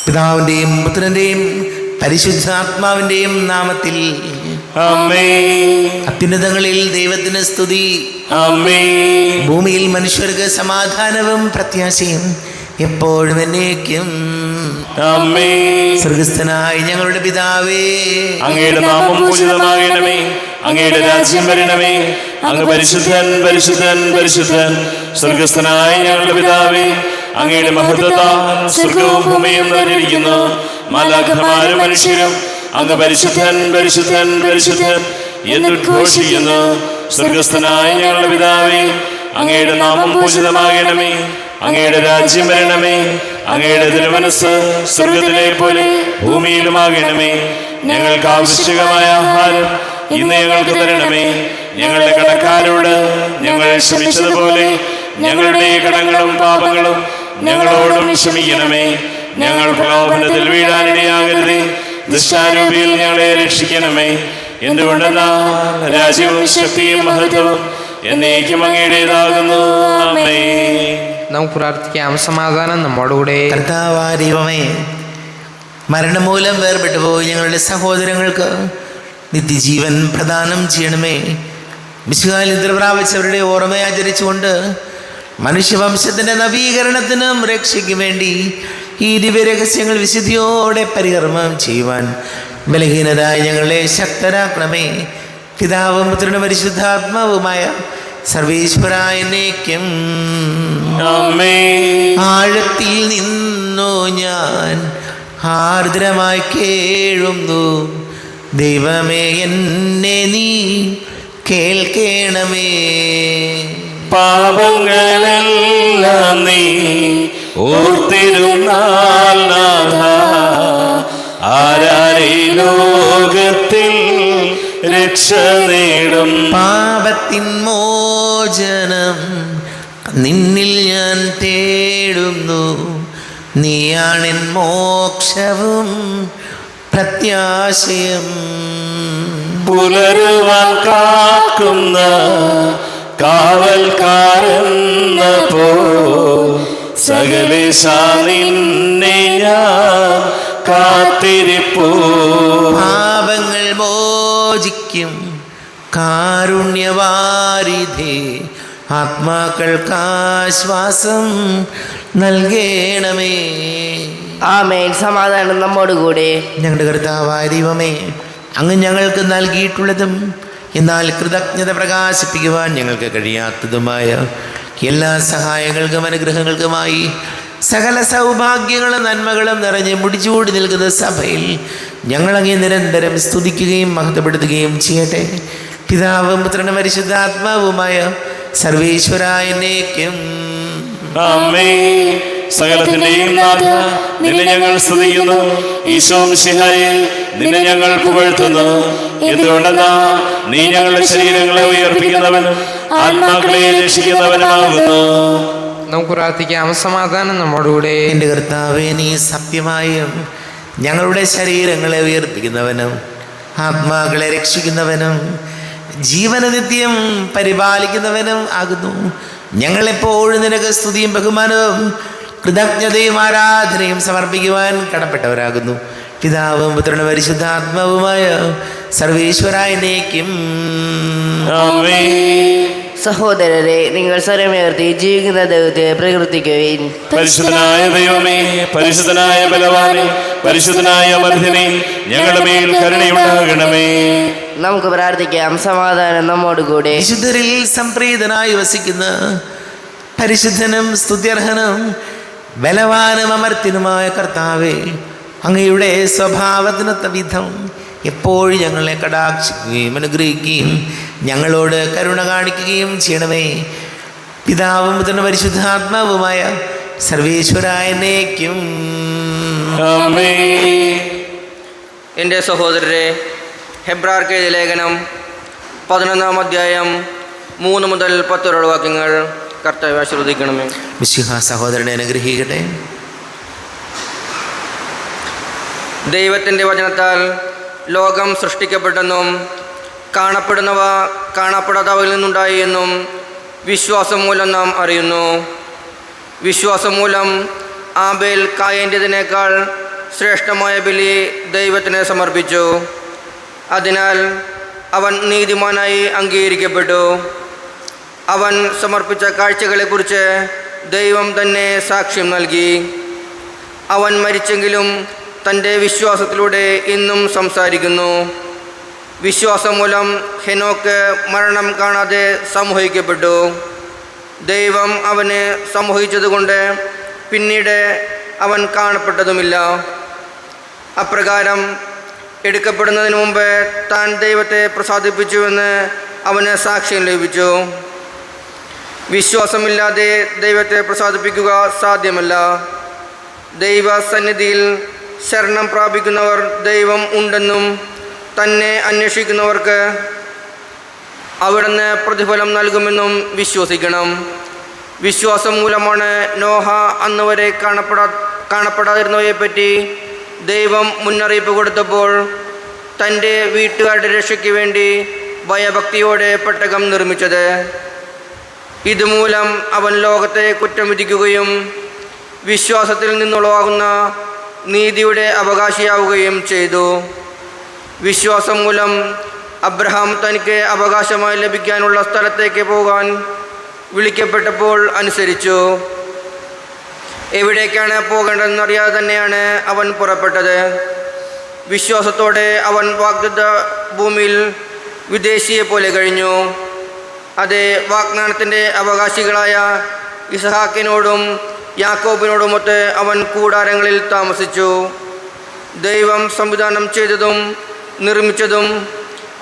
പിതാവിന്റെയും പുത്രന്റെയും പരിശുദ്ധാത്മാവിന്റെയും നാമത്തിൽ ആമേൻ. അത്യുന്നതങ്ങളിൽ ദൈവത്തിന് സ്തുതി. ആമേൻ. ഭൂമിയിൽ മനുഷ്യർക്ക് സമാധാനവും പ്രത്യാശയും എപ്പോഴും എന്നേക്കും. ആമേൻ. സ്വർഗസ്ഥനായ ഞങ്ങളുടെ പിതാവേ, അങ്ങയുടെ നാമം പൂജിതമാകണമേ. അങ്ങയുടെ രാജ്യം വരണമേ. അങ്ങ് പരിശുദ്ധൻ പരിശുദ്ധൻ പരിശുദ്ധൻ. സ്വർഗസ്ഥനായ ഞങ്ങളുടെ പിതാവേ, അങ്ങയുടെ മഹത്വത്താൽ സ്വർഗവും ഭൂമിയും നിറഞ്ഞിരിക്കുന്നു. മാലാഖമാരും മനുഷ്യരും അങ്ങ് പരിശുദ്ധൻ പരിശുദ്ധൻ പരിശുദ്ധൻ എന്നുദ്ഘോഷിക്കുന്നു. സ്വർഗസ്ഥനായ ഞങ്ങളുടെ പിതാവേ, അങ്ങയുടെ നാമം പൂജിതമാകണമേ. അങ്ങയുടെ രാജ്യം വരണമേ. അങ്ങയുടെ തിരുമനസ്സ് സ്വർഗത്തിലെ പോലെ ഭൂമിയിലുമാകണമേ. ഞങ്ങൾക്ക് ആവശ്യമായ ആഹാരം ഇന്ന് ഞങ്ങൾക്ക് തരണമേ. ഞങ്ങളുടെ കടക്കാരോട് ഞങ്ങൾ ക്ഷമിച്ചതുപോലെ ഞങ്ങളുടെ കടങ്ങളും പാപങ്ങളും ഞങ്ങളോടും ക്ഷമിക്കണമേ. ഞങ്ങൾ പ്രലോഭനത്തിൽ വീഴാനിടയാകരുതേ. ദുഷ്ടാരൂപിയിൽ ഞങ്ങളെ രക്ഷിക്കണമേ. എന്തുകൊണ്ടെന്നാൽ രാജ്യവും ശക്തിയും മഹത്വവും എന്നേക്കും അങ്ങയുടേതാകുന്നു. ആമേൻ. നമുക്ക് പ്രാർത്ഥിക്കാം. സമാധാനം നമ്മോടുകൂടെ. കർത്താവായ ദൈവമേ, മരണം മൂലം വേർപെട്ടു പോയി ഞങ്ങളുടെ സഹോദരങ്ങൾക്ക് നിത്യജീവൻ പ്രദാനം ചെയ്യണമേ. മിശിഹായിൽ നിദ്ര പ്രാപിച്ചവരുടെ ഓർമ്മ ആചരിച്ചുകൊണ്ട് മനുഷ്യവംശത്തിൻ്റെ നവീകരണത്തിനും രക്ഷയ്ക്കും വേണ്ടി ഈ ദിവ്യരഹസ്യങ്ങൾ വിശുദ്ധിയോടെ പരികർമ്മം ചെയ്യുവാൻ ബലഹീനരായ ഞങ്ങളെ ശക്തരാക്കണമേ. പിതാവും പുത്രനും പരിശുദ്ധാത്മാവുമായ സർവേശ്വരായ എന്നേക്കും. ആഴത്തിൽ നിന്നു ഞാൻ ആർദ്രമായി കേഴുന്നു. ദൈവമേ, എന്നെ നീ കേൾക്കണമേ. പാപങ്ങളെല്ലാം നീ ഓർത്തിരുന്നാൽ ആരായി ലോകത്തിൽ രക്ഷ നേടും. പാപത്തിൻ മോചനം നിന്നിൽ ഞാൻ തേടുന്നു. നീയാണെൻ മോക്ഷവും പ്രത്യാശയും. പുലരുവാൻ കാക്കുന്ന കാവൽക്കാരെന്ന പോ സകലേശ നിന്നെ ഞാൻ കാത്തിരിപ്പൂ. പാപങ്ങൾ മോചിക്കും കാരുണ്യവാരിധേ, ആത്മാക്കൾക്കാശ്വാസം നൽകണമേ. ആമേൻ. സമാധാനം നമ്മോടുകൂടെ. ഞങ്ങളുടെ കർത്താവായ ദൈവമേ, അങ്ങ് ഞങ്ങൾക്ക് നൽകിയിട്ടുള്ളതും എന്നാൽ കൃതജ്ഞത പ്രകാശിപ്പിക്കുവാൻ ഞങ്ങൾക്ക് കഴിയാത്തതുമായ എല്ലാ സഹായങ്ങൾക്കും അനുഗ്രഹങ്ങൾക്കുമായി സകല സൗഭാഗ്യങ്ങളും നന്മകളും നിറഞ്ഞ് മുടിച്ചുകൂടി നിൽക്കുന്ന സഭയിൽ ഞങ്ങളങ്ങേ നിരന്തരം സ്തുതിക്കുകയും മഹത്വപ്പെടുത്തുകയും ചെയ്യട്ടെ. പിതാവും പുത്രനും പരിശുദ്ധാത്മാവുമായ സർവേശ്വരായ എന്നേക്കും. ആമേൻ. സകലത്തിന്റെയും നാഥ, നിന്നെ ഞങ്ങൾ സ്തുതിക്കുന്നു. ഈശോ മിശിഹായേ, നിന്നെ ഞങ്ങൾ പുകഴ്ത്തുന്നു. എന്തുകൊണ്ടെന്നാ നീ ഞങ്ങളുടെ ശരീരങ്ങളെ ഉയർപ്പിക്കുന്നവനും ആത്മാക്കളെ രക്ഷിക്കുന്നവനുമാകുന്നു. നമുക്ക് പ്രാർത്ഥിക്കാം. സമാധാനം നമ്മോടുകൂടെ. എൻ്റെ കർത്താവേ, നീ സത്യമായും ഞങ്ങളുടെ ശരീരങ്ങളെ ഉയർപ്പിക്കുന്നവനും ആത്മാക്കളെ രക്ഷിക്കുന്നവനും ജീവനനിത്യം പരിപാലിക്കുന്നവനും ആകുന്നു. ഞങ്ങളെപ്പോഴും നിനക്ക് സ്തുതിയും ബഹുമാനവും കൃതജ്ഞതയും ആരാധനയും സമർപ്പിക്കുവാൻ കടപ്പെട്ടവരാകുന്നു. പിതാവും പുത്രനും പരിശുദ്ധാത്മാവുമായ സർവേശ്വരായ എന്നേക്കും. സഹോദരരെ, നിങ്ങൾ സ്വരമുയർത്തി ജീവിക്കുന്ന ദൈവത്തെ പ്രകീർത്തിക്കുവിൻ. പരിശുദ്ധനായ ദൈവമേ, പരിശുദ്ധനായ ബലവാനേ, പരിശുദ്ധനായ അമർത്യനേ, ഞങ്ങളുടെ മേൽ കരുണയുണ്ടാകണമേ. നമുക്ക് പ്രാർത്ഥിക്കാം. സമാധാനം നമ്മോടുകൂടെ. വിശുദ്ധരിൽ സംപ്രീതനായി വസിക്കുന്ന പരിശുദ്ധനും സ്തുത്യർഹനും ബലവാനും അമർത്യനുമായ കർത്താവേ, അങ്ങയുടെ സ്വഭാവത്തിനൊത്ത വിധം എപ്പോഴും ഞങ്ങളെ കടാക്ഷിക്കുകയും അനുഗ്രഹിക്കുകയും ഞങ്ങളോട് കരുണ കാണിക്കുകയും ചെയ്യണമേ. പിതാവും പുത്രനും പരിശുദ്ധാത്മാവുമായ സർവേശ്വരായ എന്നേക്കും. എൻ്റെ സഹോദരരെ, ഹെബ്രായർക്ക് എഴുതിയ ലേഖനം 11-ാം അധ്യായം 3 മുതൽ 10 വരെയുള്ള വാക്യങ്ങൾ കർത്താവേ ആശീർവദിക്കണമേ. മിശിഹാ സഹോദരനെ അനുഗ്രഹിക്കട്ടെ. ദൈവത്തിൻ്റെ വചനത്താൽ ലോകം സൃഷ്ടിക്കപ്പെട്ടെന്നും കാണപ്പെടുന്നവ കാണപ്പെടാത്തവയിൽ നിന്നുണ്ടായി എന്നും വിശ്വാസം മൂലം നാം അറിയുന്നു. വിശ്വാസം മൂലം ആബേൽ കായൻ്റെതിനേക്കാൾ ശ്രേഷ്ഠമായ ബലി ദൈവത്തിന് സമർപ്പിച്ചു. അതിനാൽ അവൻ നീതിമാനായി അംഗീകരിക്കപ്പെട്ടു. അവൻ സമർപ്പിച്ച കാഴ്ചകളെക്കുറിച്ച് ദൈവം തന്നെ സാക്ഷ്യം നൽകി. അവൻ മരിച്ചെങ്കിലും തൻ്റെ വിശ്വാസത്തിലൂടെ ഇന്നും സംസാരിക്കുന്നു. വിശ്വാസം മൂലം ഹെനോക്ക് മരണം കാണാതെ സംമോഹിക്കപ്പെട്ടു. ദൈവം അവന് സംമോഹിച്ചതുകൊണ്ട് പിന്നീട് അവൻ കാണപ്പെട്ടതുമില്ല. അപ്രകാരം എടുക്കപ്പെടുന്നതിന് മുമ്പ് താൻ ദൈവത്തെ പ്രസാദിപ്പിച്ചുവെന്ന് അവന് സാക്ഷ്യം ലഭിച്ചു. വിശ്വാസമില്ലാതെ ദൈവത്തെ പ്രസാദിപ്പിക്കുക സാധ്യമല്ല. ദൈവസന്നിധിയിൽ ശരണം പ്രാപിക്കുന്നവർ ദൈവം ഉണ്ടെന്നും തന്നെ അന്വേഷിക്കുന്നവർക്ക് അവിടുന്ന് പ്രതിഫലം നൽകുമെന്നും വിശ്വസിക്കണം. വിശ്വാസം മൂലമാണ് നോഹ അന്ന് വരെ കാണപ്പെടാതിരുന്നവയെപ്പറ്റി ദൈവം മുന്നറിയിപ്പ് കൊടുത്തപ്പോൾ തൻ്റെ വീട്ടുകാരുടെ രക്ഷയ്ക്ക് വേണ്ടി ഭയഭക്തിയോടെ പെട്ടകം നിർമ്മിച്ചത്. ഇതുമൂലം അവൻ ലോകത്തെ കുറ്റം വിധിക്കുകയും വിശ്വാസത്തിൽ നിന്നുളവാകുന്ന നീതിയുടെ അവകാശിയാവുകയും ചെയ്തു. വിശ്വാസം മൂലം അബ്രഹാം തനിക്ക് അവകാശമായി ലഭിക്കാനുള്ള സ്ഥലത്തേക്ക് പോകാൻ വിളിക്കപ്പെട്ടപ്പോൾ അനുസരിച്ചു. എവിടേക്കാണ് പോകേണ്ടതെന്നറിയാതെ തന്നെയാണ് അവൻ പുറപ്പെട്ടത്. വിശ്വാസത്തോടെ അവൻ വാഗ്ദത്ത ഭൂമിയിൽ വിദേശിയെ പോലെ കഴിഞ്ഞു. അത് വാഗ്ദാനത്തിൻ്റെ അവകാശികളായ ഇസഹാക്കിനോടും യാക്കോബിനോടുമൊത്ത് അവൻ കൂടാരങ്ങളിൽ താമസിച്ചു. ദൈവം സംവിധാനം ചെയ്തതും നിർമ്മിച്ചതും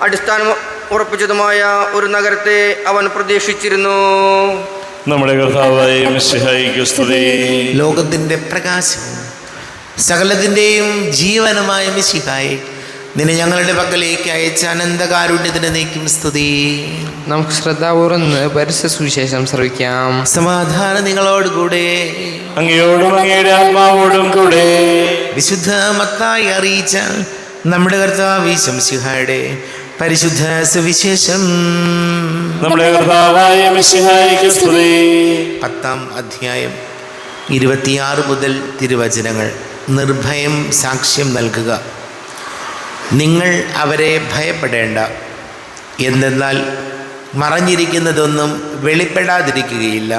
അടിസ്ഥാനം ഉറപ്പിച്ചതുമായ ഒരു നഗരത്തെ അവൻ പ്രതീക്ഷിച്ചിരുന്നു. നമ്മുടെ കർത്താവായ മിശിഹായിക്ക് സ്തുതി. ലോകത്തിൻ്റെ പ്രകാശവും സകലത്തിൻ്റെയും ജീവനുമായ മിശിഹായെ, നിന്നെ ഞങ്ങളുടെ പക്കലേക്ക് അയച്ച അനന്തകാരുണ്യത്തിന് നീക്കും സ്തുതി. നമുക്ക് ശ്രദ്ധാപൂർവ്വം പരിശുദ്ധ സുവിശേഷം ശ്രവിക്കാം. സമാധാനം നിങ്ങളോടുകൂടെ. അങ്ങയോടും അങ്ങയുടെ ആത്മാവോടും കൂടെ. വിശുദ്ധ മത്തായി അറിയിച്ച നമ്മുടെ കർത്താവ് മിശിഹായുടെ പരിശുദ്ധ സുവിശേഷം. നമ്മുടെ കർത്താവായ മിശിഹായിക്ക് സ്തുതി. 10-ാം അധ്യായം 26 മുതൽ തിരുവചനങ്ങൾ. നിർഭയം സാക്ഷ്യം നൽകുക. നിങ്ങൾ അവരെ ഭയപ്പെടേണ്ട. എന്തെന്നാൽ മറഞ്ഞിരിക്കുന്നതൊന്നും വെളിപ്പെടാതിരിക്കുകയില്ല,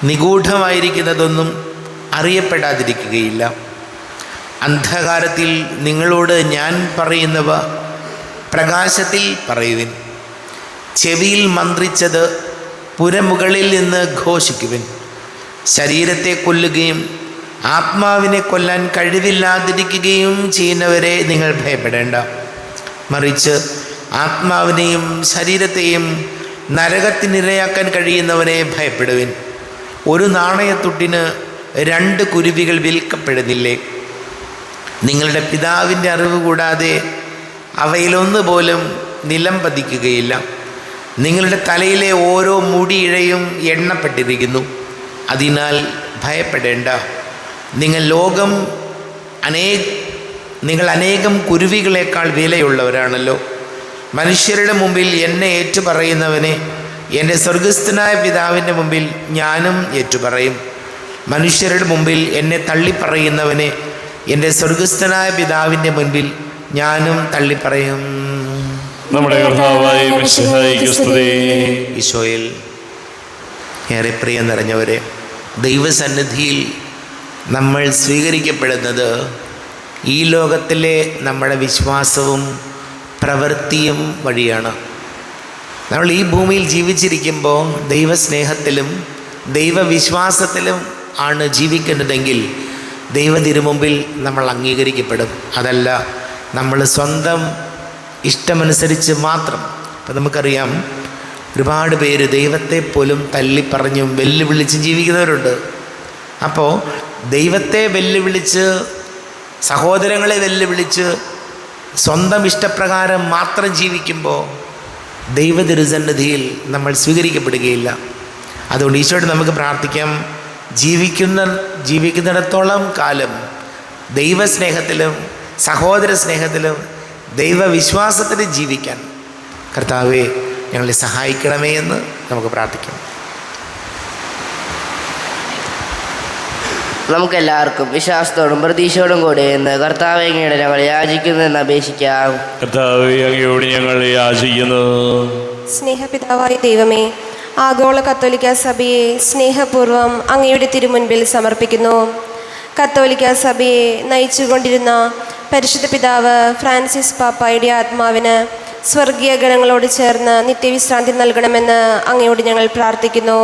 നിഗൂഢമായിരിക്കുന്നതൊന്നും അറിയപ്പെടാതിരിക്കുകയില്ല. അന്ധകാരത്തിൽ നിങ്ങളോട് ഞാൻ പറയുന്നവ പ്രകാശത്തിൽ പറയുവിൻ. ചെവിയിൽ മന്ത്രിച്ചത് പുരമുകളിൽ നിന്ന് ഘോഷിക്കുവിൻ. ശരീരത്തെ കൊല്ലുകയും ആത്മാവിനെ കൊല്ലാൻ കഴിവില്ലാതിരിക്കുകയും ചെയ്യുന്നവരെ നിങ്ങൾ ഭയപ്പെടേണ്ട. മറിച്ച് ആത്മാവിനെയും ശരീരത്തെയും നരകത്തിനിരയാക്കാൻ കഴിയുന്നവനെ ഭയപ്പെടുവിൻ. ഒരു നാണയത്തുട്ടിന് 2 കുരുവികൾ വിൽക്കപ്പെടുന്നില്ലേ? നിങ്ങളുടെ പിതാവിൻ്റെ അറിവ് കൂടാതെ അവയിലൊന്നു പോലും നിലം പതിക്കുകയില്ല. നിങ്ങളുടെ തലയിലെ ഓരോ മുടിയിഴയും എണ്ണപ്പെട്ടിരിക്കുന്നു. അതിനാൽ ഭയപ്പെടേണ്ട. നിങ്ങൾ അനേകം കുരുവികളെക്കാൾ വിലയുള്ളവരാണല്ലോ. മനുഷ്യരുടെ മുമ്പിൽ എന്നെ ഏറ്റുപറയുന്നവനെ എൻ്റെ സ്വർഗസ്ഥനായ പിതാവിൻ്റെ മുമ്പിൽ ഞാനും ഏറ്റുപറയും. മനുഷ്യരുടെ മുമ്പിൽ എന്നെ തള്ളിപ്പറയുന്നവനെ എൻ്റെ സ്വർഗസ്ഥനായ പിതാവിൻ്റെ മുൻപിൽ ഞാനും തള്ളിപ്പറയും. നമ്മുടെ കർത്താവായ മിശിഹായിക്ക് സ്തുതി. ഈശോയിൽ ഏറെ പ്രിയം നിറഞ്ഞവരെ, ദൈവസന്നിധിയിൽ നമ്മൾ സ്വീകരിക്കപ്പെടുന്നത് ഈ ലോകത്തിലെ നമ്മുടെ വിശ്വാസവും പ്രവൃത്തിയും വഴിയാണ്. നമ്മൾ ഈ ഭൂമിയിൽ ജീവിച്ചിരിക്കുമ്പോൾ ദൈവസ്നേഹത്തിലും ദൈവവിശ്വാസത്തിലും ആണ് ജീവിക്കേണ്ടതെങ്കിൽ ദൈവതിരുമുമ്പിൽ നമ്മൾ അംഗീകരിക്കപ്പെടും. അതല്ല നമ്മൾ സ്വന്തം ഇഷ്ടമനുസരിച്ച് മാത്രം. ഇപ്പം നമുക്കറിയാം, ഒരുപാട് പേര് ദൈവത്തെ പോലും തള്ളിപ്പറഞ്ഞും വെല്ലുവിളിച്ചും ജീവിക്കുന്നവരുണ്ട്. അപ്പോൾ ദൈവത്തെ വെല്ലുവിളിച്ച്, സഹോദരങ്ങളെ വെല്ലുവിളിച്ച്, സ്വന്തം ഇഷ്ടപ്രകാരം മാത്രം ജീവിക്കുമ്പോൾ ദൈവതിരുസന്നിധിയിൽ നമ്മൾ സ്വീകരിക്കപ്പെടുകയില്ല. അതുകൊണ്ട് ഈശോയോട് നമുക്ക് പ്രാർത്ഥിക്കാം, ജീവിക്കുന്നിടത്തോളം കാലം ദൈവസ്നേഹത്തിലും സഹോദര സ്നേഹത്തിലും ദൈവവിശ്വാസത്തിലും ജീവിക്കാൻ കർത്താവേ ഞങ്ങളെ സഹായിക്കണമേ എന്ന് നമുക്ക് പ്രാർത്ഥിക്കാം. നമുക്കെല്ലാവർക്കും വിശ്വാസത്തോടും പ്രതീക്ഷയോടും കൂടെ എന്ന് കർത്താവെ അങ്ങയുടെ ഞങ്ങൾ യാചിക്കുന്നതെന്ന് അപേക്ഷിക്കാം. കർത്താവേ, അങ്ങയോട് ഞങ്ങൾ യാചിക്കുന്നു. സ്നേഹപിതാവായ ദൈവമേ, ആഗോള കത്തോലിക്ക സഭയെ സ്നേഹപൂർവ്വം അങ്ങയുടെ തിരുമുൻപിൽ സമർപ്പിക്കുന്നു. കത്തോലിക്ക സഭയെ നയിച്ചുകൊണ്ടിരുന്ന പരിശുദ്ധ പിതാവ് ഫ്രാൻസിസ് പാപ്പായുടെ ആത്മാവിന് സ്വർഗീയ ഗണങ്ങളോട് ചേർന്ന് നിത്യവിശ്രാന്തി നൽകണമെന്ന് അങ്ങയോട് ഞങ്ങൾ പ്രാർത്ഥിക്കുന്നു.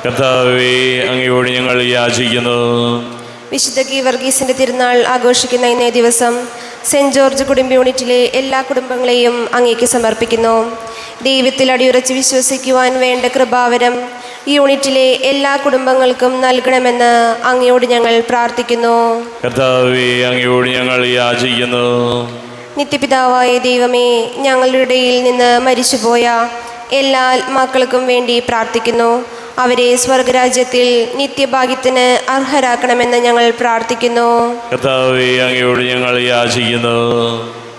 കർത്താവേ, അങ്ങയോട് ഞങ്ങൾ യാചിക്കുന്നു. വിശുദ്ധ ഗീവർഗീസിൻ്റെ തിരുനാൾ ആഘോഷിക്കുന്ന ഇന്നേ ദിവസം സെൻറ് ജോർജ് കുടുംബ യൂണിറ്റിലെ എല്ലാ കുടുംബങ്ങളെയും അങ്ങേക്ക് സമർപ്പിക്കുന്നു. ദൈവത്തിൽ അടിയുറച്ച് വിശ്വസിക്കുവാൻ വേണ്ട കൃപാവരം ഈ യൂണിറ്റിലെ എല്ലാ കുടുംബങ്ങൾക്കും നൽകണമെന്ന് അങ്ങയോട് ഞങ്ങൾ പ്രാർത്ഥിക്കുന്നു. കർത്താവേ, അങ്ങയോട് ഞങ്ങൾ യാചിക്കുന്നു. നിത്യപിതാവായ ദൈവമേ, ഞങ്ങളുടെ ഇടയിൽ നിന്ന് മരിച്ചുപോയ എല്ലാ ആത്മാക്കൾക്കും വേണ്ടി പ്രാർത്ഥിക്കുന്നു. അവരെ സ്വർഗരാജ്യത്തിൽ നിത്യഭാഗ്യത്തിന് അർഹരാക്കണമെന്ന് ഞങ്ങൾ പ്രാർത്ഥിക്കുന്നു. കർത്താവേ, അങ്ങയോട് ഞങ്ങൾ യാചിക്കുന്നു.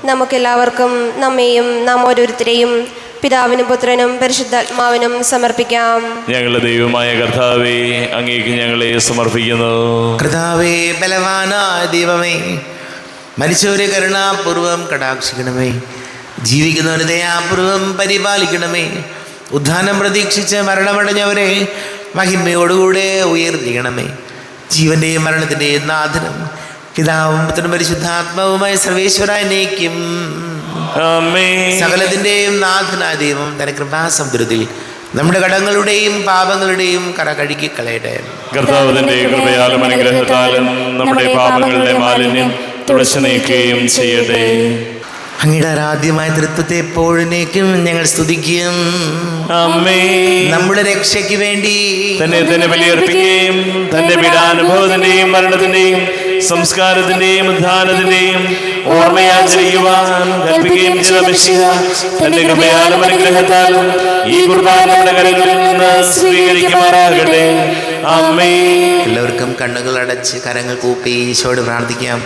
നമുക്കെല്ലാവർക്കും നമ്മെയും നാം ഓരോരുത്തരെയും പിതാവിനും പുത്രനും പരിശുദ്ധാത്മാവിനും സമർപ്പിക്കാം. ഞങ്ങളുടെ ദൈവമായ കർത്താവേ, അങ്ങേക്ക് ഞങ്ങളെ സമർപ്പിക്കുന്നു. കർത്താവേ, ബലവാനായ ദൈവമേ, മരിച്ചവരെ കരുണാപൂർവം കടാക്ഷിക്കണമേ. ജീവിക്കുന്നവരെ ദയാപൂർവം പരിപാലിക്കണമേ. ഉദ്ധാനം പ്രതീക്ഷിച്ച് മരണമടഞ്ഞവരെ മഹിമയോടുകൂടെ ഉയർത്തിക്കണമേ. ജീവന്റെയും മരണത്തിൻ്റെയും നാഥനും പിതാവും പുത്രനും പരിശുദ്ധാത്മാവുമായ സർവേശ്വരായ എന്നേക്കും സകലത്തിൻ്റെയും നാഥനായ ദൈവം തന്റെ കൃപാസമുദ്രത്തിൽ നമ്മുടെ കടങ്ങളുടെയും പാപങ്ങളുടെയും കറ കഴുകി കളയട്ടെ. കർത്താവിന്റെ കൃപയാലും അനുഗ്രഹത്താലും നമ്മുടെ പാപങ്ങളുടെ മാലിന്യം തുടച്ചു നീക്കുകയും ചെയ്യട്ടെ. അങ്ങയുടെ ആരാധ്യമായ തൃത്വത്തെ എപ്പോഴേക്കും ഞങ്ങൾ സ്തുതിക്കും. നമ്മുടെ രക്ഷയ്ക്ക് വേണ്ടി തന്നെ ബലിയർപ്പിക്കുകയും തന്റെ പീഡാനുഭവത്തിന്റെയും മരണത്തിന്റെയും സംസ്കാരത്തിന്റെയും ഉദ്ധാനത്തിന്റെയും ഓർമ്മയാചരിക്കുവാൻ കൽപ്പിക്കുകയും ചെയ്ത മിശിഹ തന്റെ കൃപയാലും അനുഗ്രഹത്താലും ഈ കുർബാന നമ്മുടെ കരങ്ങളിൽ നിന്ന് സ്വീകരിക്കുമാറാകട്ടെ. ആമേൻ. എല്ലാവർക്കും കണ്ണുകൾ അടച്ച് കരങ്ങൾ കൂപ്പി ഈശോയോട് പ്രാർത്ഥിക്കാം.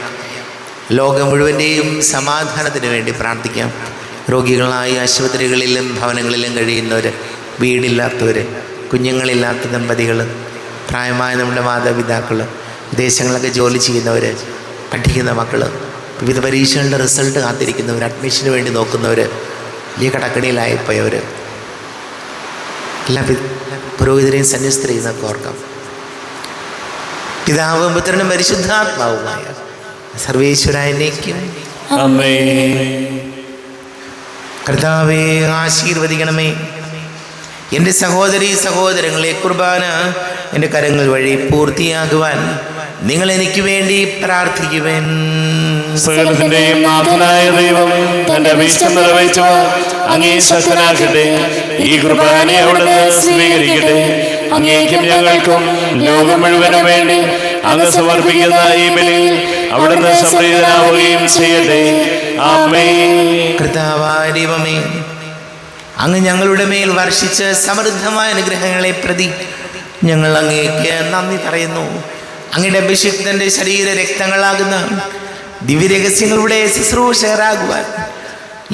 ലോകം മുഴുവൻ്റെയും സമാധാനത്തിന് വേണ്ടി പ്രാർത്ഥിക്കാം. രോഗികളായി ആശുപത്രികളിലും ഭവനങ്ങളിലും കഴിയുന്നവർ, വീടില്ലാത്തവർ, കുഞ്ഞുങ്ങളില്ലാത്ത ദമ്പതികൾ, പ്രായമായ നമ്മുടെ മാതാപിതാക്കൾ, വിദേശങ്ങളൊക്കെ ജോലി ചെയ്യുന്നവർ, പഠിക്കുന്ന മക്കൾ, വിവിധ പരീക്ഷകളുടെ റിസൾട്ട് കാത്തിരിക്കുന്നവർ, അഡ്മിഷന് വേണ്ടി നോക്കുന്നവർ, വലിയ കടക്കണിയിലായിപ്പോയവർ, എല്ലാ പുരോഹിതരെയും സന്യസ്തരെയും നമുക്ക് ഓർക്കാം. പിതാവും പുത്രനും പരിശുദ്ധാത്മാവുമായ സർവേശ്വരായ എന്നേക്കും കർത്താവേ, ആശീർവദിക്കണമേ. എൻ്റെ സഹോദരീ സഹോദരങ്ങളെ, കുർബാന എൻ്റെ കരങ്ങൾ വഴി പൂർത്തിയാകുവാൻ നിങ്ങൾ എനിക്ക് വേണ്ടി പ്രാർത്ഥിക്കുവാൻ. സകലത്തിന്റെയും നാഥനായ ദൈവം തന്റെ അഭീഷ്ടം നിറവേറ്റുവാൻ അങ്ങേ ശക്തനാക്കട്ടെ. ഈ കുർബാനയെ അവിടുന്ന് സ്വീകരിക്കട്ടെ. അങ്ങേക്കും ഞങ്ങൾക്കും ലോകം മുഴുവനും വേണ്ടി അങ്ങ് സമർപ്പിക്കുന്ന ഈ ബലിയിൽ അവിടുന്ന് സംപ്രീതനാവുകയും ചെയ്യട്ടെ. ആമേൻ. കർത്താവായ ദൈവമേ, അങ്ങ് ഞങ്ങളുടെ മേൽ വർഷിച്ച സമൃദ്ധമായ അനുഗ്രഹങ്ങളെ പ്രതി ഞങ്ങൾ അങ്ങേക്ക് നന്ദി പറയുന്നു. അങ്ങയുടെ അഭിഷിക്തന്റെ ശരീര രക്തങ്ങളാകുന്ന ദിവ്യരഹസ്യങ്ങളുടെ ശുശ്രൂഷകരാകുവാൻ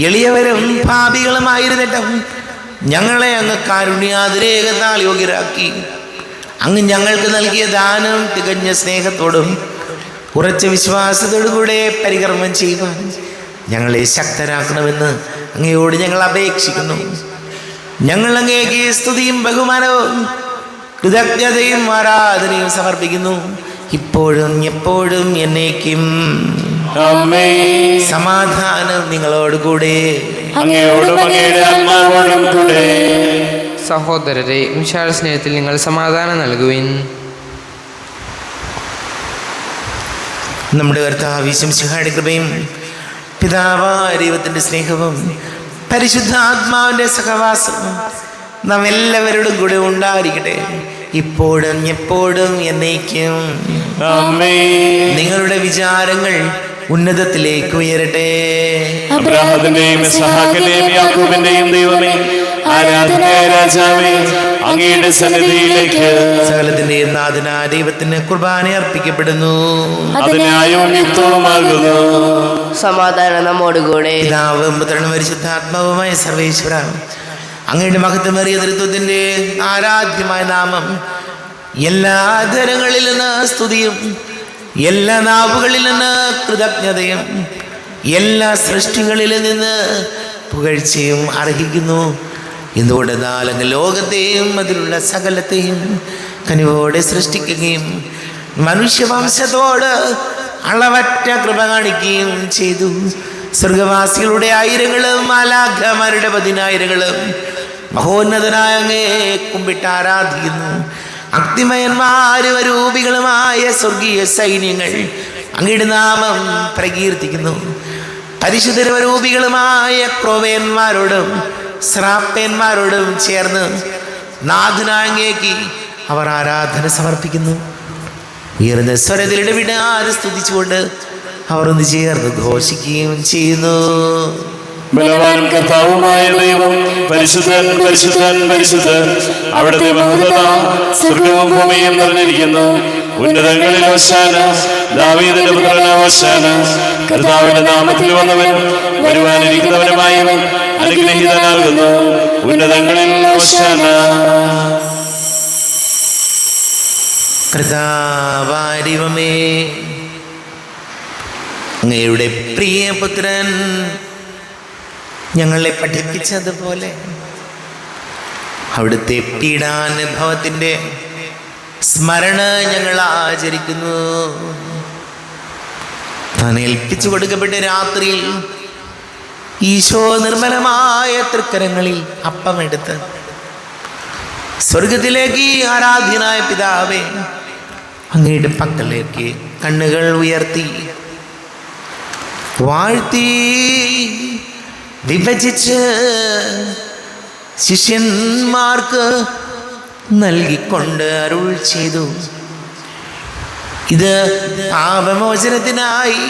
എളിയവരും പാപികളുമായിരുന്നിട്ടും ഞങ്ങളെ അങ്ങ് കാരുണ്യാതിരേകത്താൽ യോഗ്യരാക്കി. അങ്ങ് ഞങ്ങൾക്ക് നൽകിയ ദാനം തികഞ്ഞ സ്നേഹത്തോടും ഉറച്ച വിശ്വാസത്തോടും കൂടെ പരികർമ്മം ചെയ്യുവാൻ ഞങ്ങളെ ശക്തരാക്കണമെന്ന് അങ്ങയോട് ഞങ്ങൾ അപേക്ഷിക്കുന്നു. ഞങ്ങൾ അങ്ങേക്ക് സ്തുതിയും ബഹുമാനവും കൃതജ്ഞതയും ആരാധനയും സമർപ്പിക്കുന്നു, ഇപ്പോഴും എപ്പോഴും എന്നേക്കും. സമാധാനം നിങ്ങളോടുകൂടെ. സഹോദരരെ, വിശാല സ്നേഹത്തിൽ നിങ്ങൾ സമാധാനം നൽകുവിൻ. നമ്മുടെ കർത്താവ് ഈശോമിശിഹായുടെ കൃപയും പിതാവായ ദൈവത്തിൻ്റെ സ്നേഹവും പരിശുദ്ധാത്മാവിൻ്റെ സഹവാസവും നാം എല്ലാവരോടും കൂടെ ഉണ്ടായിരിക്കട്ടെ, ഇപ്പോഴും എപ്പോഴും എന്നേക്കും. നിങ്ങളുടെ വിചാരങ്ങൾ ഉന്നതത്തിലേക്ക് ഉയരട്ടെ. അബ്രാഹത്തിന്റെയും ഇസ്ഹാക്കിന്റെയും യാക്കോബിന്റെയും ദൈവമേ, ആരാധനായ രാജാവേ, അങ്ങയുടെ സന്നിധിയിലേക്ക് സകലത്തിന്റെയും നാഥനായ ദൈവത്തിന് കുർബാന അർപ്പിക്കപ്പെടുന്നു. അതിനായും യുക്തവുമാകുന്നു. സമാധാനം നമ്മോടുകൂടെ. പിതാവും പുത്രനും പരിശുദ്ധാത്മാവുമായ സർവേശ്വര, അങ്ങയുടെ മഹത്വമേറിയ തൃത്വത്തിന്റെ ആരാധ്യമായ നാമം എല്ലാ ധരങ്ങളിൽ നിന്ന് സ്തുതിയും എല്ലാ നാവുകളിൽ നിന്ന് കൃതജ്ഞതയും എല്ലാ സൃഷ്ടികളിൽ നിന്ന് പുകഴ്ചയും അർഹിക്കുന്നു. എന്തുകൊണ്ടെന്നാൽ അങ്ങ് ലോകത്തെയും അതിലുള്ള സകലത്തെയും കനിവോടെ സൃഷ്ടിക്കുകയും മനുഷ്യവംശത്തോട് അളവറ്റ കൃപ കാണിക്കുകയും ചെയ്തു. സ്വർഗവാസികളുടെ ആയിരങ്ങളും മാലാഖമാരുടെ 10,000ങ്ങളും മഹോന്നതനായ അങ്ങേ കുമ്പിട്ട് ആരാധിക്കുന്നു. അഗ്നിമയന്മാരും അരൂപികളുമായ സ്വർഗീയ സൈന്യങ്ങൾ അങ്ങയുടെ നാമം പ്രകീർത്തിക്കുന്നു. പരിശുദ്ധരൂപികളുമായ ക്രോവേന്മാരോടും ശ്രാപ്പേന്മാരോടും ചേർന്ന് നാഥനാങ്ങേക്ക് അവർ ആരാധന സമർപ്പിക്കുന്നു. ഉയർന്ന സ്വരത്തിൽ ഇടവിടാതെ സ്തുതിച്ചുകൊണ്ട് അവർ ഒന്ന് ചേർന്ന് ഘോഷിക്കുകയും ചെയ്യുന്നു. ബലവാൻ കർത്താവുമായ ദൈവം പരിശുദ്ധൻ പരിശുദ്ധൻ പരിശുദ്ധൻ, അവിടുത്തെ മഹത്വത സ്വർഗവും ഭൂമിയും നിറഞ്ഞിരിക്കുന്നു. ഉന്നതങ്ങളിൽ ഹോശാന, ദാവീദിന്റെ പുത്രനായ ഹോശാന. കർത്താവിന്റെ നാമത്തിൽ വന്നവനും വരുവാനിരിക്കുന്നവനുമായവൻ അനുഗ്രഹീതനാകുന്നു. ഉന്നതങ്ങളിൽ ഹോശാന. കർത്താവാരിവമേ, അങ്ങയുടെ പ്രിയപുത്രൻ ഞങ്ങളെ പഠിപ്പിച്ചതുപോലെ അവിടുത്തെ പീഡാനുഭവത്തിൻ്റെ സ്മരണ ഞങ്ങൾ ആചരിക്കുന്നു. താൻ ഏൽപ്പിച്ചു കൊടുക്കപ്പെട്ട രാത്രിയിൽ ഈശോ നിർമ്മലമായ തൃക്കരങ്ങളിൽ അപ്പമെടുത്ത് സ്വർഗത്തിലേക്ക് ആരാധ്യനായ പിതാവേ അങ്ങയുടെ പക്കലേക്ക് കണ്ണുകൾ ഉയർത്തി വാഴ്ത്തി വിഭജിച്ച് ശിഷ്യന്മാർക്ക് നൽകിക്കൊണ്ട് അരുൾ ചെയ്തു. ഇത് പാപമോചനത്തിനായി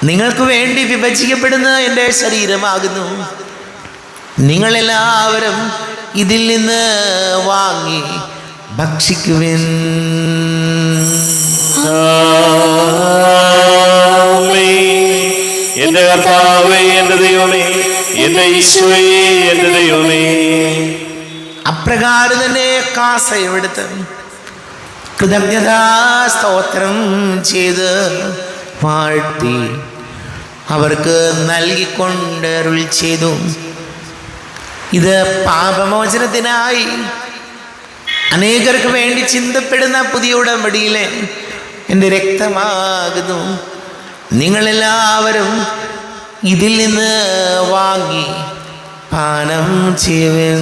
നിങ്ങൾക്ക് വേണ്ടി വിഭജിക്കപ്പെടുന്ന എൻ്റെ ശരീരമാകുന്നു. നിങ്ങളെല്ലാവരും ഇതിൽ നിന്ന് വാങ്ങി ഭക്ഷിക്കുവിൻ. എന്റെ കർത്താവേ, എന്റെ ദൈവമേ, എന്റെ ഈശോയേ, എന്റെ ദൈവമേ. അപ്രകാരം തന്നെ കാസയെടുത്ത് കൃതജ്ഞതാ സ്തോത്രം ചെയ്ത് വാഴ്ത്തി അവർക്ക് നൽകിക്കൊണ്ട് അരുൾ ചെയ്തു. ഇത് പാപമോചനത്തിനായി അനേകർക്ക് വേണ്ടി ചിന്തപ്പെടുന്ന പുതിയ ഉടമ്പടിയിലെ എൻ്റെ രക്തമാകുന്നു. നിങ്ങളെല്ലാവരും ഇതിൽ നിന്ന് വാങ്ങി പാനം ചെയ്യുവിൻ.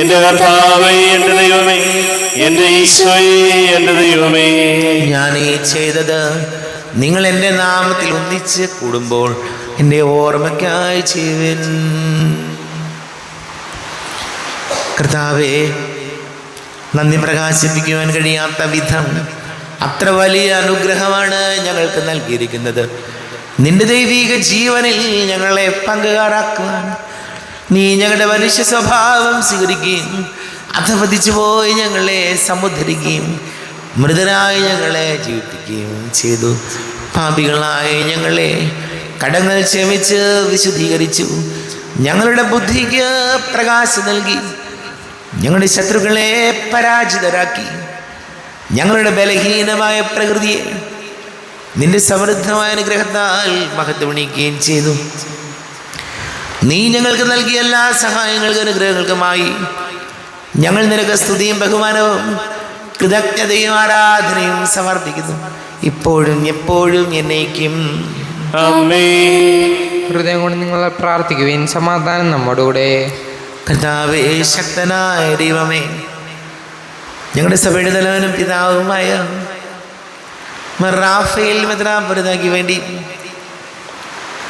എന്റെ കർത്താവേ, എന്റെ ദൈവമേ, എന്റെ ഈശോയേ, എന്റെ ദൈവമേ. ഞാൻ ഈ ചെയ്തത് നിങ്ങൾ എൻ്റെ നാമത്തിൽ ഒന്നിച്ച് കൂടുമ്പോൾ എൻ്റെ ഓർമ്മയ്ക്കായി ചെയ്യുവിൻ. കർത്താവേ, നന്ദി പ്രകാശിപ്പിക്കുവാൻ കഴിയാത്ത വിധം അത്ര വലിയ അനുഗ്രഹമാണ് ഞങ്ങൾക്ക് നൽകിയിരിക്കുന്നത്. നിന്റെ ദൈവിക ജീവനിൽ ഞങ്ങളെ പങ്കുകാരാക്കുവാൻ നീ ഞങ്ങളുടെ മനുഷ്യ സ്വഭാവം സ്വീകരിക്കുകയും അധപതിച്ചു പോയി ഞങ്ങളെ സമുദ്ധരിക്കുകയും മൃതരായി ഞങ്ങളെ ജീവിപ്പിക്കുകയും ചെയ്തു. പാപികളായ ഞങ്ങളെ കടങ്ങൾ ക്ഷമിച്ച് വിശുദ്ധീകരിച്ചു. ഞങ്ങളുടെ ബുദ്ധിക്ക് പ്രകാശം നൽകി ഞങ്ങളുടെ ശത്രുക്കളെ പരാജിതരാക്കി. ഞങ്ങളുടെ ബലഹീനമായ പ്രകൃതിയെ നിന്റെ സമൃദ്ധമായ അനുഗ്രഹത്താൽ മഹത്വമണിയിക്കുകയും ചെയ്തു. നീ ഞങ്ങൾക്ക് നൽകിയ എല്ലാ സഹായങ്ങൾക്കും അനുഗ്രഹങ്ങൾക്കുമായി ഞങ്ങൾ നിനക്ക് സ്തുതിയും ബഹുമാനവും കൃതജ്ഞതയും ആരാധനയും സമർപ്പിക്കുന്നു, ഇപ്പോഴും എപ്പോഴും എന്നേക്കും. ഹൃദയം കൊണ്ട് നിങ്ങൾ പ്രാർത്ഥിക്കുവിൻ. സമാധാനം നമ്മോടുകൂടെ. കർത്താവേ, ശക്തനായ ദൈവമേ, ഞങ്ങളുടെ സഭയുടെ തലവനും പിതാവുമായ റാഫേൽ മെത്രാപ്പൊലിത്തയ്ക്ക് വേണ്ടി,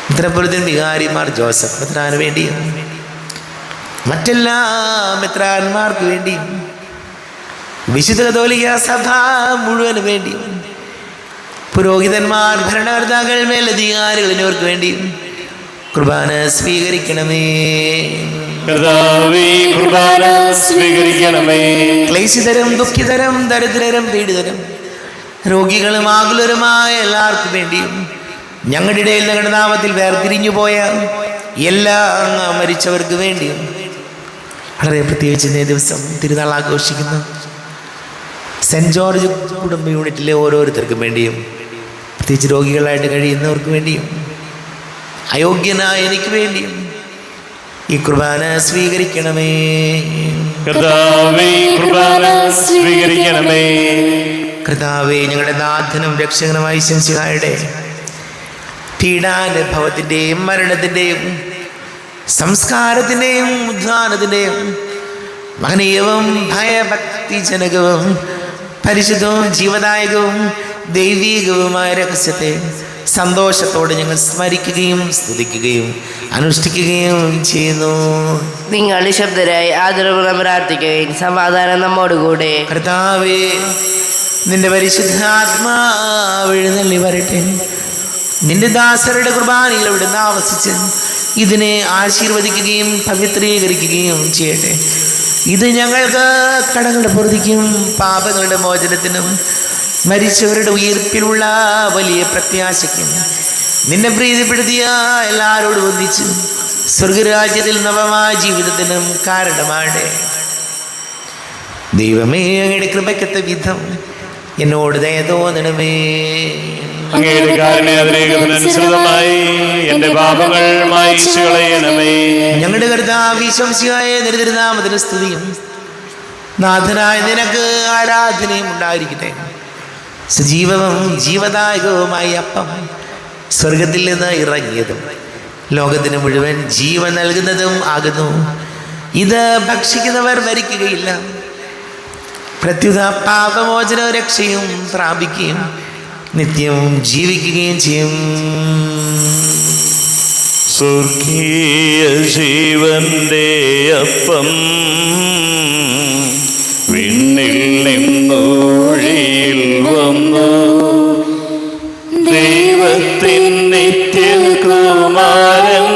മെത്രാപ്പൊലിത്തൻ വികാരിമാർ ജോസഫ് മെത്രാന് വേണ്ടി, മറ്റെല്ലാ മെത്രാന്മാർക്ക് വേണ്ടി, വിശുദ്ധ കത്തോലിക്ക സഭ മുഴുവന് വേണ്ടി, പുരോഹിതന്മാർ, ഭരണകർത്താക്കൾ, മേലധികാരികൾ എന്നിവർക്ക് വേണ്ടി കുർബാന സ്വീകരിക്കണമേ. കർത്താവേ, കുർബാന സ്വീകരിക്കണമേ. ക്ലേശിതരും ദുഃഖിതരും ദരിദ്രരും പീഡിതരും രോഗികളും ആകുലരുമായ എല്ലാവർക്കും വേണ്ടിയും ഞങ്ങളുടെ ഇടയിൽ ഞങ്ങളുടെ നാമത്തിൽ വേർതിരിഞ്ഞു പോയ എല്ലാ മരിച്ചവർക്ക് വേണ്ടിയും വളരെ പ്രത്യേകിച്ച് ഇന്നേ ദിവസം തിരുനാൾ ആഘോഷിക്കുന്നു സെൻറ്റ് ജോർജ് കുടുംബ യൂണിറ്റിലെ ഓരോരുത്തർക്കും വേണ്ടിയും, പ്രത്യേകിച്ച് രോഗികളായിട്ട് കഴിയുന്നവർക്ക് വേണ്ടിയും, അയോഗ്യനായ എനിക്ക് വേണ്ടിയും ഈ കുർബാന സ്വീകരിക്കണമേ. കർത്താവേ, കുർബാന സ്വീകരിക്കണമേ. കർത്താവേ, ഞങ്ങളുടെ നാഥനും രക്ഷകനുമായ ശംസിഹായുടെ പീഡാനുഭവത്തിൻ്റെയും മരണത്തിൻ്റെയും സംസ്കാരത്തിൻ്റെയും ഉദ്ധാനത്തിൻ്റെയും മഹനീയവും ഭയഭക്തിജനകവും പരിശുദ്ധവും ജീവദായകവും ദൈവീകവുമായ രഹസ്യത്തെ സന്തോഷത്തോടെ ഞങ്ങൾ സ്മരിക്കുകയും സ്തുതിക്കുകയും അനുഷ്ഠിക്കുകയും ചെയ്യുന്നു. നിങ്ങൾ നിശബ്ദരായി ആദരവുള്ള പ്രാർത്ഥിക്കുകയും സമാധാനം നമ്മോടുകൂടെ. കർത്താവേ, നിന്റെ പരിശുദ്ധാത്മാവ് എഴുന്നള്ളി വരട്ടെ. നിന്റെ ദാസരുടെ കുർബാനയിൽ അവിടുന്ന് ആവസിച്ച് ഇതിനെ ആശീർവദിക്കുകയും പവിത്രീകരിക്കുകയും ചെയ്യട്ടെ. ഇത് ഞങ്ങൾക്ക് കടങ്ങളുടെ പൊറുതിക്കും പാപങ്ങളുടെ മോചനത്തിനും മരിച്ചവരുടെ ഉയർപ്പിലുള്ള വലിയ പ്രത്യാശയ്ക്കും നിന്നെ പ്രീതിപ്പെടുത്തിയ എല്ലാവരോടും ഒന്നിച്ച് സ്വർഗരാജ്യത്തിൽ നവമായ ജീവിതത്തിനും കാരണമാണ്. ദൈവമേ, അങ്ങയുടെ കൃപയ്ക്കത്ത വിധം എന്നോട് ദയ തോന്നണമേ. അങ്ങയുടെ കാരുണ്യാതിരേകത്തിനനുസൃതമായി എന്റെ പാപങ്ങൾ മായിച്ചു കളയണമേ. ഞങ്ങളുടെ കർത്താവ് ശംസിഹായ നിരുതിരുനാമത്തിന് സ്തുതിയും നാഥനായ നിനക്ക് ആരാധനയും ഉണ്ടായിരിക്കട്ടെ. സജീവവും ജീവദായകവുമായി അപ്പം സ്വർഗത്തിൽ നിന്ന് ഇറങ്ങിയതും ലോകത്തിന് മുഴുവൻ ജീവൻ നൽകുന്നതും ആകുന്നു. ഇത് ഭക്ഷിക്കുന്നവർ മരിക്കുകയില്ല, പ്രത്യുത പാപമോചന രക്ഷയും പ്രാപിക്കുകയും നിത്യവും ജീവിക്കുകയും ചെയ്യും. സ്വർഗീയ ജീവന്റെ അപ്പം വിണ്ണിൽ നിന്നൊഴിയിൽ വന്നു, ദൈവത്തിൻ നിത്യകുമാരൻ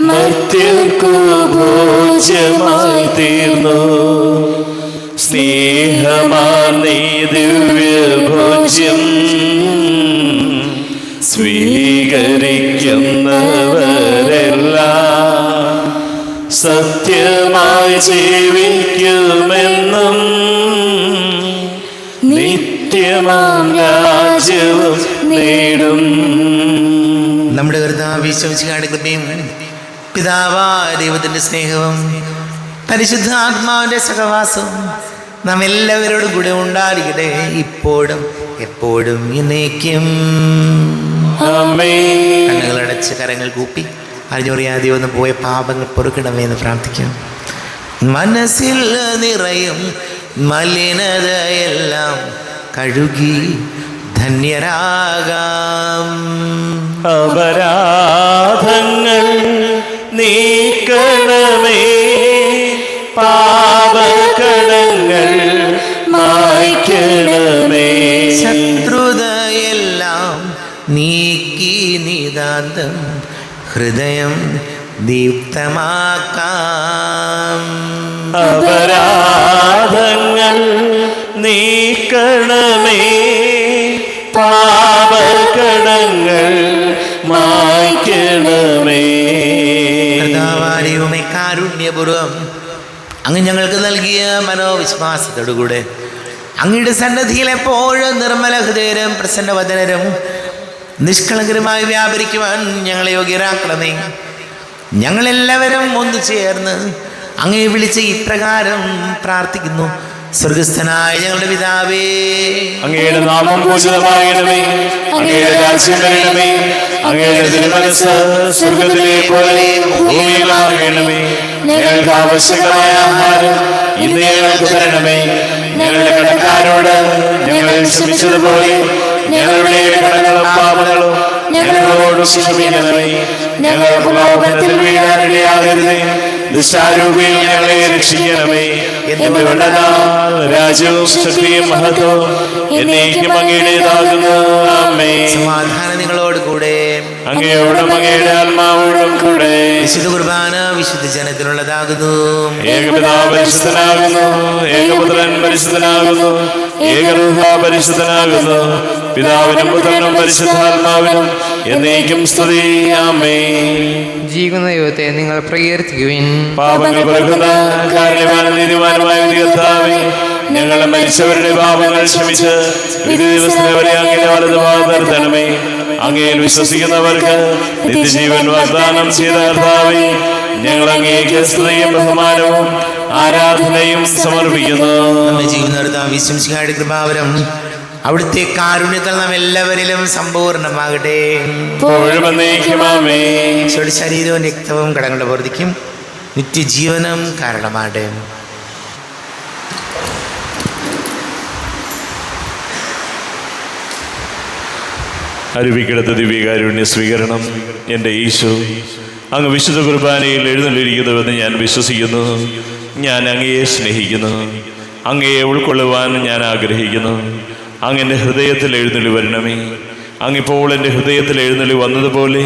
മർത്യർക്കു ഭോജ്യമായി തീർന്നു. സ്നേഹമാർന്നീ ദിവ്യഭോജ്യം സ്വീകരിക്കുന്നവരെല്ലാം സത്യമായി ജീവിക്കുമെന്നും നിത്യമാം രാജ്യവും നേടും. നമ്മുടെ കർത്താവ് ശംസിഹായുടെ കൃപയും പിതാവായ ദൈവത്തിൻ്റെ സ്നേഹവും പരിശുദ്ധാത്മാവിൻ്റെ സഹവാസവും നാം എല്ലാവരോടും കൂടെ ഉണ്ടായിരിക്കട്ടെ, ഇപ്പോഴും എപ്പോഴും എന്നേക്കും. കണ്ണുകളടച്ച് കരങ്ങൾ കൂപ്പി അറിഞ്ഞറിയാതെ ഒന്ന് പോയ പാപങ്ങൾ പൊറുക്കണമേ എന്ന് പ്രാർത്ഥിക്കാം. മനസ്സിൽ നിറയും മലിനതയെല്ലാം കഴുകി ധന്യരാകാം. അപരാധങ്ങൾ നീക്കണമേ, പാപകടങ്ങൾ മായ്ക്കണമേ. ശത്രുതയെല്ലാം നീക്കി നിതാന്തം ഹൃദയം ദീപ്തമാക്കാം. അപരാധങ്ങൾ നീക്കണമേ, പാപകടങ്ങൾ മായ്ക്കണമേ. കർത്താവാരിയുമേ, കാരുണ്യപൂർവം അങ്ങ് ഞങ്ങൾക്ക് നൽകിയ മനോവിശ്വാസത്തോടുകൂടെ അങ്ങയുടെ സന്നദ്ധിയിൽ എപ്പോഴും നിർമ്മല ഹൃദയരും പ്രസന്നവദനരും നിഷ്കളങ്കരമായി വ്യാപരിക്കുവാൻ ഞങ്ങളെ യോഗ്യരാക്കണമേ. ഞങ്ങളെല്ലാവരും ഒന്നു ചേർന്ന് അങ്ങയെ വിളിച്ച് ഇപ്രകാരം പ്രാർത്ഥിക്കുന്നു. സ്വർഗസ്ഥനായ ഞങ്ങളുടെ പിതാവേ, അങ്ങയുടെ നാമം പൂജിതമാകണമേ, അങ്ങയുടെ രാജ്യം വരണമേ, അങ്ങയുടെ തിരുമനസ്സ് സ്വർഗത്തിലെ പോലെ ഭൂമിയിലാകണമേ. ഞങ്ങൾക്ക് ആവശ്യമായ ആഹാരം ഇന്ന് ഞങ്ങൾക്ക് തരണമേ. ഞങ്ങളുടെ കടക്കാരോട് ഞങ്ങൾ ക്ഷമിച്ചതുപോലെ ഞങ്ങളുടെ കടങ്ങളും പാപങ്ങളും ഞങ്ങളോട് ക്ഷമിക്കണമേ. ഞങ്ങൾ പ്രലോഭനത്തിൽ വീഴാനിടയാകരുതേ, ദുഷ്ടാരൂപിയിൽ ഞങ്ങളെ രക്ഷിക്കണമേ. എന്തുകൊണ്ടെന്നാൽ രാജ്യവും ശക്തിയും മഹത്വവും എന്നേക്കും അങ്ങയുടേതാകുന്നു. ആമേൻ. സമാധാനം നിങ്ങളോട് കൂടെ, അങ്ങയോടും അങ്ങയുടെ ആത്മാവോടും കൂടെ. വിശുദ്ധ കുർബാന വിശുദ്ധ ജനത്തിനുള്ളതാകുന്നു. ഏകപിതാവ് പരിശുദ്ധനാകുന്നു, ഏകപുത്രൻ പരിശുദ്ധനാകുന്നു, ഏകരൂഹ പരിശുദ്ധനാകുന്നു. പിതാവിനും പുത്രനും പരിശുദ്ധാത്മാവിനും എന്നേക്കും സ്തുതി. ആമേൻ. ജീവിക്കുന്ന ദൈവത്തെ നിങ്ങൾ പ്രകീർത്തിക്കുവിൻ. പാപങ്ങൾ പൊറുക്കുന്ന കാരുണ്യവാനും നീതിമാനുമായ കർത്താവേ, ഞങ്ങളെ മരിച്ചവരുടെ പാപങ്ങൾ ക്ഷമിച്ച് വിധി ദിവസത്തെ വരെ അങ്ങയുടെ വലതുഭാഗത്ത് നിർത്തണമേ. അങ്ങയിൽ വിശ്വസിക്കുന്നവർക്ക് നിത്യജീവൻ വാഗ്ദാനം ചെയ്ത കർത്താവേ, ഞങ്ങൾ അങ്ങേക്ക് സ്തുതിയും ബഹുമാനവും ആരാധനയും സമർപ്പിക്കുന്നു. നമ്മെ ജീവനർത്താൻ വിശ്വസിക്കാരുടെ കൃപാവരം അവിടുത്തെ കാരുണ്യത്താൽ നാം എല്ലാവരിലും സമ്പൂർണ്ണമാകട്ടെ. ഇപ്പോഴും എന്നേക്കും ആമേൻ. ഈശോയുടെ ശരീരവും രക്തവും കടങ്ങളുടെ വർദ്ധിക്കും നിത്യജീവനം കാരണമാകട്ടെ. അരുവിക്കിടത്ത് ദിവ്യകാരുണ്യ സ്വീകരണം. എൻ്റെ ഈശോ, അങ്ങ് വിശുദ്ധ കുർബാനയിൽ എഴുന്നള്ളിരിക്കുന്നുവെന്ന് ഞാൻ വിശ്വസിക്കുന്നു. ഞാൻ അങ്ങയെ സ്നേഹിക്കുന്നു. അങ്ങയെ ഉൾക്കൊള്ളുവാൻ ഞാൻ ആഗ്രഹിക്കുന്നു. അങ്ങ് എൻ്റെ ഹൃദയത്തിൽ എഴുന്നള്ളി വരണമേ. അങ്ങിപ്പോൾ എൻ്റെ ഹൃദയത്തിൽ എഴുന്നള്ളി വന്നതുപോലെ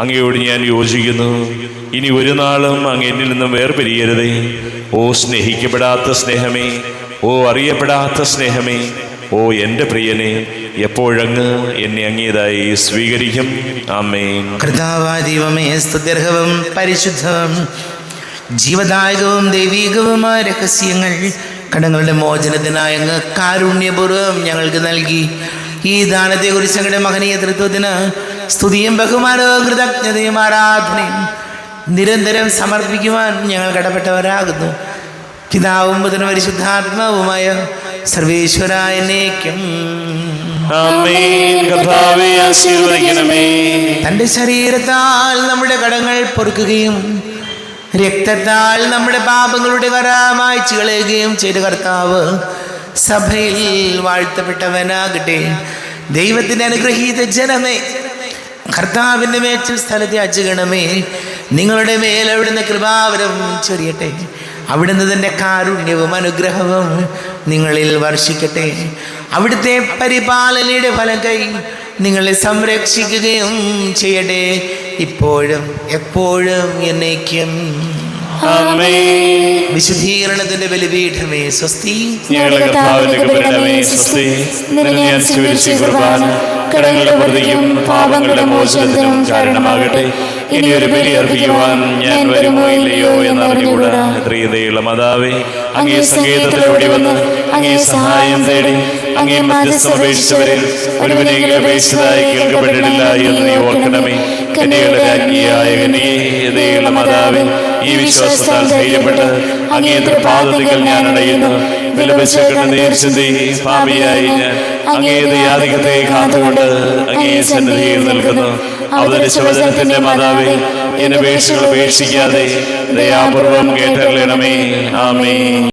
അങ്ങയോട് ഞാൻ യോജിക്കുന്നു. ഇനി ഒരു നാളും അങ്ങ് എന്നിൽ നിന്നും വേർപിരിയരുതേ. ഓ സ്നേഹിക്കപ്പെടാത്ത സ്നേഹമേ, ഓ അറിയപ്പെടാത്ത സ്നേഹമേ, ഓ എൻ്റെ പ്രിയനെ, എപ്പോഴങ്ങ് എന്നെ അങ്ങേതായി സ്വീകരിക്കും. ആമേൻ. കർത്താവായ ദൈവമേ, സ്തുത്യർഹവും പരിശുദ്ധവും ജീവദായകവും ദൈവീകവുമായ രഹസ്യങ്ങൾ കടങ്ങളുടെ മോചനത്തിനായി അങ്ങ് കാരുണ്യപൂർവ്വം ഞങ്ങൾക്ക് നൽകി. ഈ ദാനത്തെക്കുറിച്ച് ഞങ്ങളുടെ മഹനീയ തൃത്വത്തിന് സ്തുതിയും ബഹുമാനവും കൃതജ്ഞതയും ആരാധനയും നിരന്തരം സമർപ്പിക്കുവാൻ ഞങ്ങൾ കടപ്പെട്ടവരാകുന്നു. പിതാവും പുത്രനും പരിശുദ്ധാത്മാവുമായ സർവേശ്വരായ എന്നേക്കും ആമേൻ. കർത്താവേ, ആശീർവദിക്കണമേ. തൻ്റെ ശരീരത്താൽ നമ്മുടെ കടങ്ങൾ പൊറുക്കുകയും രക്തത്താൽ നമ്മുടെ പാപങ്ങളുടെ കറ മായ്ച്ചു കളയുകയും ചെയ്ത കർത്താവ് സഭയിൽ വാഴ്ത്തപ്പെട്ടവനാകട്ടെ. ദൈവത്തിൻ്റെ അനുഗ്രഹീത ജനമേ, കർത്താവിൻ്റെ മേച്ചിൽ സ്ഥലത്തെ അച്ചുകണമേ. നിങ്ങളുടെ മേൽ അവിടുന്ന് കൃപാവരം ചൊരിയട്ടെ. അവിടുന്ന് തൻ്റെ കാരുണ്യവും അനുഗ്രഹവും നിങ്ങളിൽ വർഷിക്കട്ടെ. അവിടുത്തെ പരിപാലനയുടെ ഫലം കൈ നിങ്ങളെ സംരക്ഷിക്കുകയും ചെയ്യട്ടെ, ഇപ്പോഴും എപ്പോഴും എന്നേക്കും. ആമേൻ. വിശുദ്ധീകരണത്തിന്റെ ബലിപീഠമേ സ്വസ്തി. ഞങ്ങളുടെ കർത്താവിന്റെ കൃപയുടെ സ്വസ്തി. നിന്നെ ഞാൻ സ്വീകരിച്ച കുർബാന കടങ്ങളുടെ പ്രതിയും പാപങ്ങളുടെ മോചനത്തിനും കാരണമാകട്ടെ. ഇനി ഒരു ബലി അർപ്പിക്കുവാൻ ഞാൻ വരുമോ ഇല്ലയോ എന്നറിഞ്ഞുകൂടാ. പ്രിയതയുള്ള മാതാവേ, അങ്ങേ സങ്കേതത്തിലൂടെ വന്ന് അങ്ങേ സഹായം തേടി അങ്ങേ മധ്യസ്ഥം അപേക്ഷിച്ചവരിൽ ഒരുവനെങ്കിലും അപേക്ഷിച്ചതായി കേൾക്കപ്പെട്ടിട്ടില്ല എന്ന് നീ ഓർക്കണമേ. കന്യകളുടെ രാജ്ഞിയായ കന്യകയുള്ള മാതാവേ, ഈ വിശ്വാസത്താൽ ധൈര്യപ്പെട്ട് അങ്ങേ തൃപാദത്തിൽ ഞാൻ അടയുന്നു. വിലപിച്ചേക്കുന്ന നേർച്ചതി പാപിയായി ഞാൻ അങ്ങേ ദയാധികത്തെ കാത്തുകൊണ്ട് അങ്ങേ സന്നിധിയിൽ നിൽക്കുന്നു. അവതരിച്ച വചനത്തിന്റെ മാതാവേ, എന്നെ അപേക്ഷകൾ ഉപേക്ഷിക്കാതെ ദയാപൂർവം കേട്ടറിയണമേ. ആമേൻ.